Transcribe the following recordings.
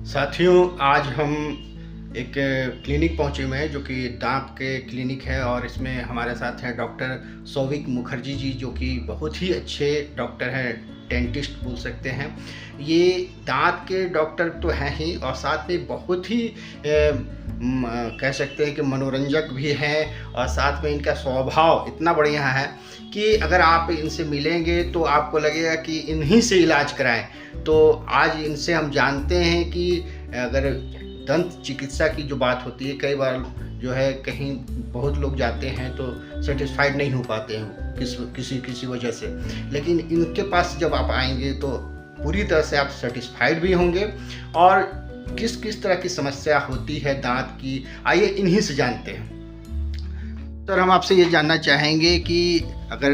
साथियों, आज हम एक क्लिनिक पहुंचे हुए हैं जो कि दांत के क्लिनिक है और इसमें हमारे साथ हैं डॉक्टर सौविक मुखर्जी जी, जो कि बहुत ही अच्छे डॉक्टर हैं, डेंटिस्ट बोल सकते हैं। ये दांत के डॉक्टर तो हैं ही और साथ में बहुत ही कह सकते हैं कि मनोरंजक भी हैं और साथ में इनका स्वभाव इतना बढ़िया है कि अगर आप इनसे मिलेंगे तो आपको लगेगा कि इन्हीं से इलाज कराएं। तो आज इनसे हम जानते हैं कि अगर दंत चिकित्सा की जो बात होती है, कई बार जो है कहीं बहुत लोग जाते हैं तो सेटिस्फाइड नहीं हो पाते हैं किसी वजह से, लेकिन इनके पास जब आप आएंगे तो पूरी तरह से आप सेटिस्फाइड भी होंगे। और किस किस तरह की समस्या होती है दांत की, आइए इन्हीं से जानते हैं। सर, हम आपसे ये जानना चाहेंगे कि अगर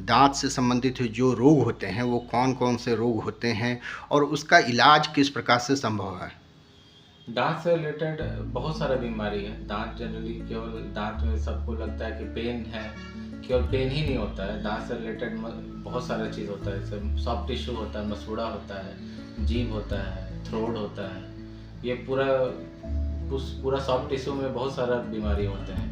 दांत से संबंधित जो रोग होते हैं वो कौन कौन से रोग होते हैं और उसका इलाज किस प्रकार से संभव है? दांत से रिलेटेड बहुत सारा बीमारी है। दांत जनरली केवल दांत में सबको लगता है कि पेन है, केवल पेन ही नहीं होता है। दांत से रिलेटेड बहुत सारा चीज़ होता है, जैसे सॉफ्ट टिश्यू होता है, मसूड़ा होता है, जीभ होता है, थ्रोट होता है। ये पूरा सॉफ्ट टिश्यू में बहुत सारा बीमारी होते हैं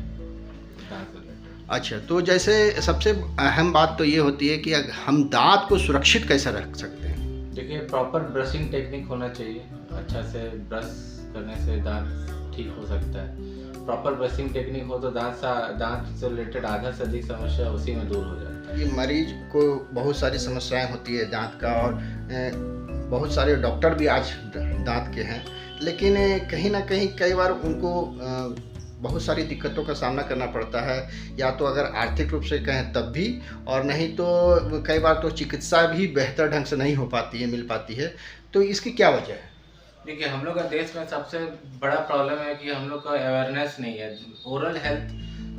दांत से रिलेटेड। अच्छा, तो जैसे सबसे अहम बात तो ये होती है कि हम दांत को सुरक्षित कैसे रख सकते हैं? देखिए, प्रॉपर ब्रशिंग टेक्निक होना चाहिए। अच्छा से ब्रश करने से दांत ठीक हो सकता है। प्रॉपर ब्रशिंग टेक्निक हो तो दांत से रिलेटेड आधा से अधिक समस्या उसी में दूर हो जाती है। ये मरीज को बहुत सारी समस्याएं होती है दांत का और बहुत सारे डॉक्टर भी आज दांत के हैं, लेकिन कहीं ना कहीं कई बार उनको बहुत सारी दिक्कतों का सामना करना पड़ता है, या तो अगर आर्थिक रूप से कहें तब भी, और नहीं तो कई बार तो चिकित्सा भी बेहतर ढंग से नहीं हो पाती है, मिल पाती है। तो इसकी क्या वजह है? देखिए, हम लोग का देश में सबसे बड़ा प्रॉब्लम है कि हम लोग का अवेयरनेस नहीं है। ओरल हेल्थ,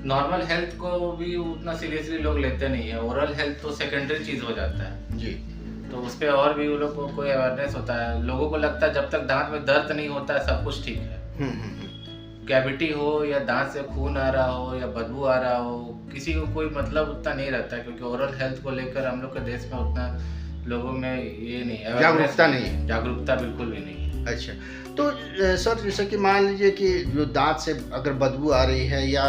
नॉर्मल हेल्थ को भी उतना सीरियसली लोग लेते नहीं है। ओरल हेल्थ तो सेकेंडरी चीज़ हो जाता है जी। तो उस पर और भी वो लोग को कोई अवेयरनेस होता है। लोगों को लगता है जब तक दांत में दर्द नहीं होता है सब कुछ ठीक है। कैविटी हो या दांत से खून आ रहा हो या बदबू आ रहा हो, किसी को कोई मतलब उतना नहीं रहता है, क्योंकि ओरल हेल्थ को लेकर हम लोग के देश में उतना लोगों में ये नहीं, जागरूकता बिल्कुल भी नहीं है। अच्छा, तो सर, जैसे कि मान लीजिए कि जो दांत से अगर बदबू आ रही है या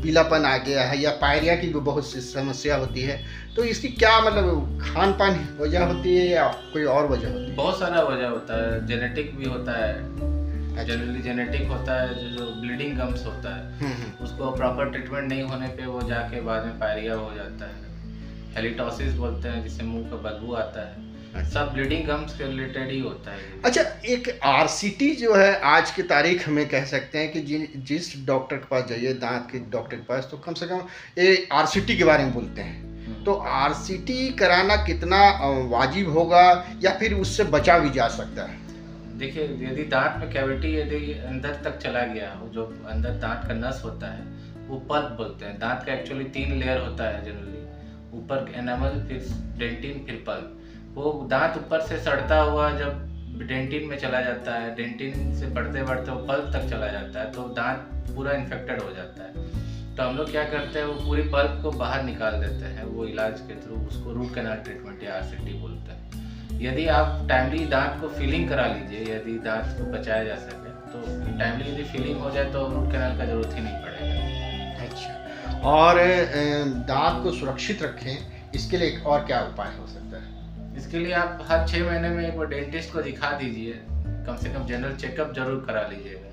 पीलापन आ गया है या पायरिया की भी बहुत सी समस्या होती है, तो इसकी क्या मतलब खान पान वजह होती है या कोई और वजह होती है? बहुत सारा वजह होता है, जेनेटिक भी होता है। जनरली जेनेटिक होता है, जो ब्लीडिंग गम्स होता है, उसको प्रॉपर ट्रीटमेंट नहीं होने पे वो जाके बाद में पायरिया हो जाता है। हेलिटोसिस बोलते हैं, जिससे मुंह का बदबू आता है। सब ब्लीडिंग गम्स के रिलेटेड ही होता है। अच्छा, एक आरसीटी जो है आज की तारीख में कह सकते हैं कि जिस डॉक्टर के पास जाइए, दांत के डॉक्टर के पास, तो कम से कम ये आरसीटी के बारे में बोलते हैं। तो आरसीटी कराना कितना वाजिब होगा या फिर उससे बचा भी जा सकता है? देखिए, यदि दांत में कैविटी यदि अंदर तक चला गया, जो अंदर दांत का नस होता है वो पल्प बोलते हैं। दांत का एक्चुअली 3 लेयर होता है जनरली, ऊपर एनामल, फिर डेंटिन, फिर पल्प। वो दांत ऊपर से सड़ता हुआ जब डेंटिन में चला जाता है, डेंटिन से बढ़ते बढ़ते वो पल्प तक चला जाता है, तो दांत पूरा इन्फेक्टेड हो जाता है। तो हम लोग क्या करते हैं, वो पूरी पल्प को बाहर निकाल देते हैं, वो इलाज के थ्रू। उसको रूट कैनाल ट्रीटमेंट या आरसीटी बोलते हैं। यदि आप टाइमली दांत को फिलिंग करा लीजिए, यदि दांत को बचाया जा सके तो टाइमली यदि फिलिंग हो जाए तो रूट कैनाल का जरूरत ही नहीं पड़ेगा। अच्छा, और दांत को सुरक्षित रखें, इसके लिए और क्या उपाय हो सकता है? इसके लिए आप हर 6 महीने में एक बार डेंटिस्ट को दिखा दीजिए। कम से कम जनरल चेकअप जरूर करा लीजिएगा,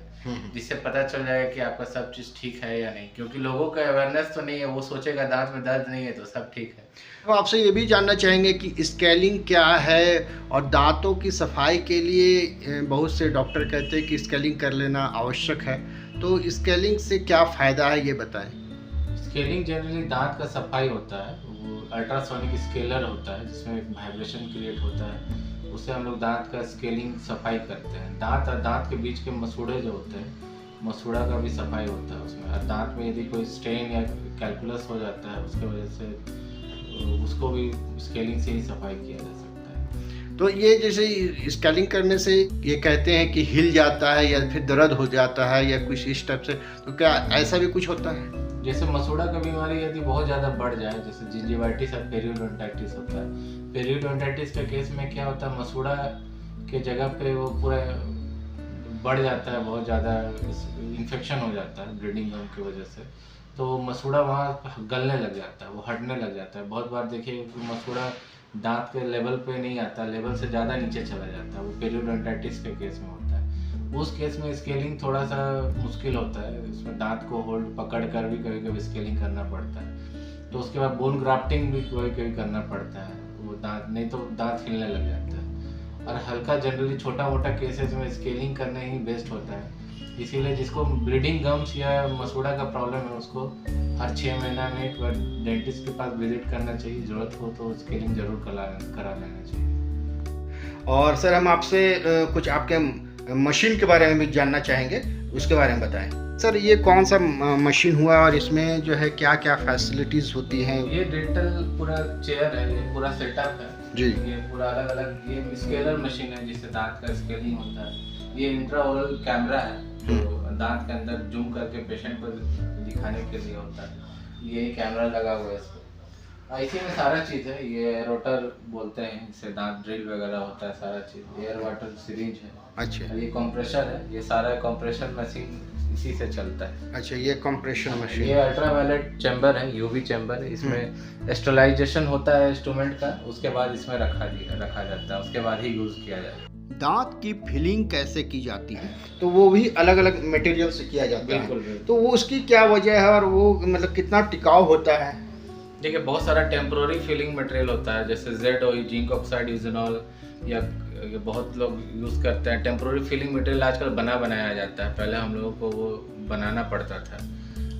जिससे पता चल जाएगा कि आपका सब चीज़ ठीक है या नहीं। क्योंकि लोगों का अवेयरनेस तो नहीं है, वो सोचेगा दांत में दर्द नहीं है तो सब ठीक है। तो आपसे ये भी जानना चाहेंगे कि स्केलिंग क्या है, और दांतों की सफाई के लिए बहुत से डॉक्टर कहते हैं कि स्केलिंग कर लेना आवश्यक है, तो स्केलिंग से क्या फ़ायदा है ये बताएं। स्केलिंग जनरली दांत का सफाई होता है। वो अल्ट्रासोनिक स्केलर होता है, जिसमें एक वाइब्रेशन क्रिएट होता है, उससे हम लोग दांत का स्केलिंग सफाई करते हैं। दांत और दांत के बीच के मसूड़े जो होते हैं, मसूड़ा का भी सफाई होता है उसमें। और दांत में यदि कोई स्ट्रेन या कैलकुलस हो जाता है, उसके वजह से उसको भी स्केलिंग से ही सफाई किया जा सकता है। तो ये जैसे स्केलिंग करने से ये कहते हैं कि हिल जाता है या फिर दर्द हो जाता है या कुछ इस टाइप से, तो क्या ऐसा भी कुछ होता है? जैसे मसूड़ा का बीमारी यदि बहुत ज़्यादा बढ़ जाए, जैसे जिंजिवाइटिस और पेरियोडोंटाइटिस होता है। पेरियोडोंटाइटिस के केस में क्या होता है, मसूड़ा के जगह पे वो पूरा बढ़ जाता है, बहुत ज़्यादा इन्फेक्शन हो जाता है ब्लीडिंग गम की वजह से, तो मसूड़ा वहाँ गलने लग जाता है, वो हटने लग जाता है। बहुत बार देखिए मसूड़ा दांत के लेवल पे नहीं आता, लेवल से ज़्यादा नीचे चला जाता है, वो पेरियोडोंटाइटिस के केस में होता है। उस केस में स्केलिंग थोड़ा सा मुश्किल होता है, उसमें दांत को होल्ड पकड़ कर भी कभी कभी स्केलिंग करना पड़ता है। तो उसके बाद बोन ग्राफ्टिंग भी कभी कभी करना पड़ता है, वो दांत नहीं तो दांत हिलने लग जाता है। और हल्का जनरली छोटा मोटा केसेस में स्केलिंग करना ही बेस्ट होता है। इसीलिए जिसको ब्लीडिंग गम्स या मसूड़ा का प्रॉब्लम है उसको हर 6 महीना में एक बार डेंटिस्ट के पास विजिट करना चाहिए, ज़रूरत हो तो स्केलिंग जरूर करा लेना चाहिए। और सर हम आपसे कुछ आपके मशीन के बारे में भी जानना चाहेंगे, उसके बारे में बताएं। सर ये कौन सा मशीन हुआ और इसमें जो है क्या क्या फैसिलिटीज़ होती हैं? ये डेंटल पूरा चेयर है, ये पूरा सेटअप है जी। ये पूरा अलग अलग, ये स्केलर मशीन है जिससे दांत का स्केलिंग होता है। ये इंट्राओरल कैमरा है जो दांत के अंदर जूम करके पेशेंट को दिखाने के लिए होता है। ये कैमरा लगा हुआ है इस पर, इसी में सारा चीज़ है। ये रोटर बोलते हैं, इससे दांत ड्रिल वगैरह होता है, सारा चीज़। एयर वाटर सिरिंज है। अच्छा। ये कंप्रेशर है, ये सारा कंप्रेशर मशीन इसी से चलता है। अच्छा, ये कंप्रेशर मशीन। ये अल्ट्रावायलेट चैम्बर है, यूवी चैम्बर है। इसमें स्टरलाइजेशन होता है इंस्ट्रूमेंट का, उसके बाद इसमें रखा जाता है, उसके बाद ही यूज़ किया जाता है। दांत की फिलिंग कैसे की जाती है? तो वो भी अलग अलग मटेरियल से किया जाता है। बिल्कुल। तो वो उसकी क्या वजह है और वो मतलब कितना टिकाऊ होता है? देखिए बहुत सारा टेम्प्रोरी फिलिंग मटेरियल होता है, जैसे ZOE जिंक ऑक्साइड यूजनॉल, या ये बहुत लोग यूज़ करते हैं। टेम्प्रोरी फिलिंग मटेरियल आजकल बनाया जाता है, पहले हम लोगों को वो बनाना पड़ता था,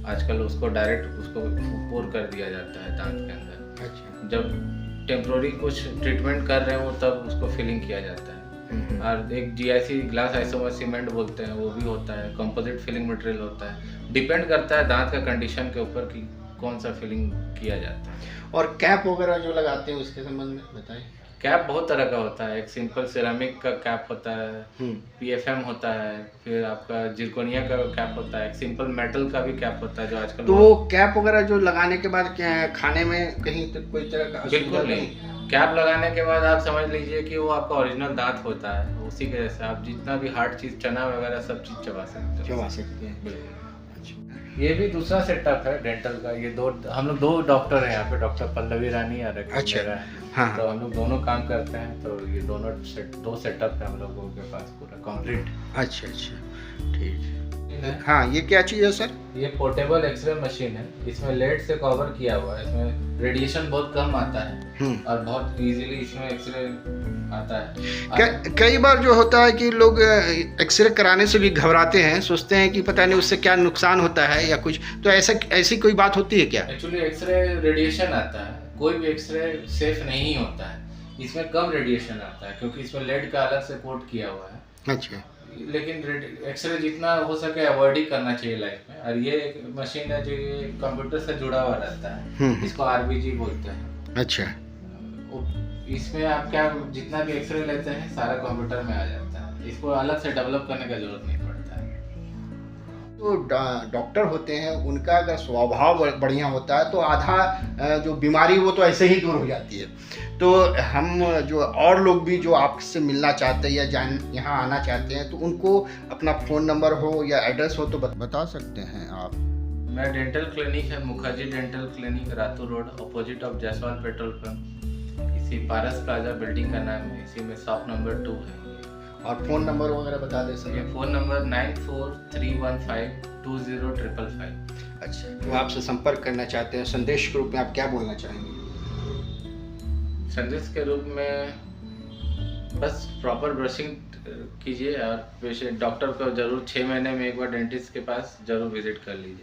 आजकल उसको डायरेक्ट उसको पोर कर दिया जाता है दांत के अंदर। अच्छा। जब टेम्प्रोरी कुछ ट्रीटमेंट कर रहे हो तब उसको फिलिंग किया जाता है। और एक GIC ग्लास आइसोमर सीमेंट बोलते हैं, वो भी होता है। कंपोजिट फिलिंग मटेरियल होता है, डिपेंड करता है दांत का कंडीशन के ऊपर कि कौन सा फिलिंग किया जाता है। और कैप वगैरह जो लगाते हैं उसके संबंध में बताएं। कैप बहुत तरह का होता है, एक सिंपल सिरेमिक का कैप होता है, PFM होता है, फिर आपका जिरकोनिया का कैप होता है, एक सिंपल मेटल का भी कैप होता है जो आजकल। तो वो कैप वगैरह जो लगाने के बाद क्या खाने में कहीं तो कोई तरह का? बिल्कुल नहीं, कैप लगाने के बाद आप समझ लीजिए कि वो आपका ओरिजिनल दांत होता है, उसी के जैसे आप जितना भी हार्ड चीज़, चना वगैरह सब चीज़ चबा सकते हैं। बिल्कुल। ये भी दूसरा सेटअप है डेंटल का। ये हम लोग 2 डॉक्टर हैं यहाँ पे, डॉक्टर पल्लवी रानी और अच्छा। मेरा। हाँ। तो हम लोग दोनों काम करते हैं, तो ये दो सेटअप है हम लोगों के पास पूरा कंप्लीट। अच्छा, ठीक। हाँ, ये क्या चीज़ है सर? ये पोर्टेबल एक्सरे मशीन है, इसमें लेड से कवर किया हुआ है, इसमें रेडिएशन बहुत कम आता है और बहुत इजीली इसमें एक्सरे आता है। कई बार जो होता है कि लोग एक्सरे कराने से भी घबराते हैं, सोचते हैं कि पता नहीं उससे क्या नुकसान होता है या कुछ, तो ऐसी कोई बात होती है क्या? एक्चुअली एक्सरे रेडिएशन आता है, कोई भी एक्सरे सेफ नहीं होता है, इसमें कम रेडिएशन आता है क्योंकि इसमें लेड का अलग से कोट किया हुआ है। अच्छा। लेकिन एक्सरे जितना हो सके अवॉइड ही करना चाहिए लाइफ में। और ये एक मशीन है जो ये कंप्यूटर से जुड़ा हुआ रहता है, इसको RBG बोलते हैं। अच्छा। इसमें आप क्या जितना भी एक्सरे लेते हैं सारा कंप्यूटर में आ जाता है, इसको अलग से डेवलप करने का जरूरत नहीं पड़ता है। तो डॉक्टर होते हैं उनका अगर स्वभाव बढ़िया होता है तो आधा जो बीमारी वो तो ऐसे ही दूर हो जाती है। तो हम जो और लोग भी जो आपसे मिलना चाहते हैं या यहाँ आना चाहते हैं तो उनको अपना फ़ोन नंबर हो या एड्रेस हो तो बता सकते हैं आप? मैं डेंटल क्लिनिक है Mukherjee dental clinic, Ratu road, opposite of Jaiswal petrol pump, इसी पारस प्लाजा बिल्डिंग का नाम है, इसी में शॉप नंबर 2 है। और फ़ोन नंबर वगैरह बता दे सर? Phone number 9431520555। अच्छा, तो आपसे संपर्क करना चाहते हैं, संदेश के रूप में आप क्या बोलना चाहेंगे? संदेश के रूप में बस प्रॉपर ब्रशिंग कीजिए और पेशेंट डॉक्टर को जरूर 6 महीने में एक बार डेंटिस्ट के पास जरूर विजिट कर लीजिए।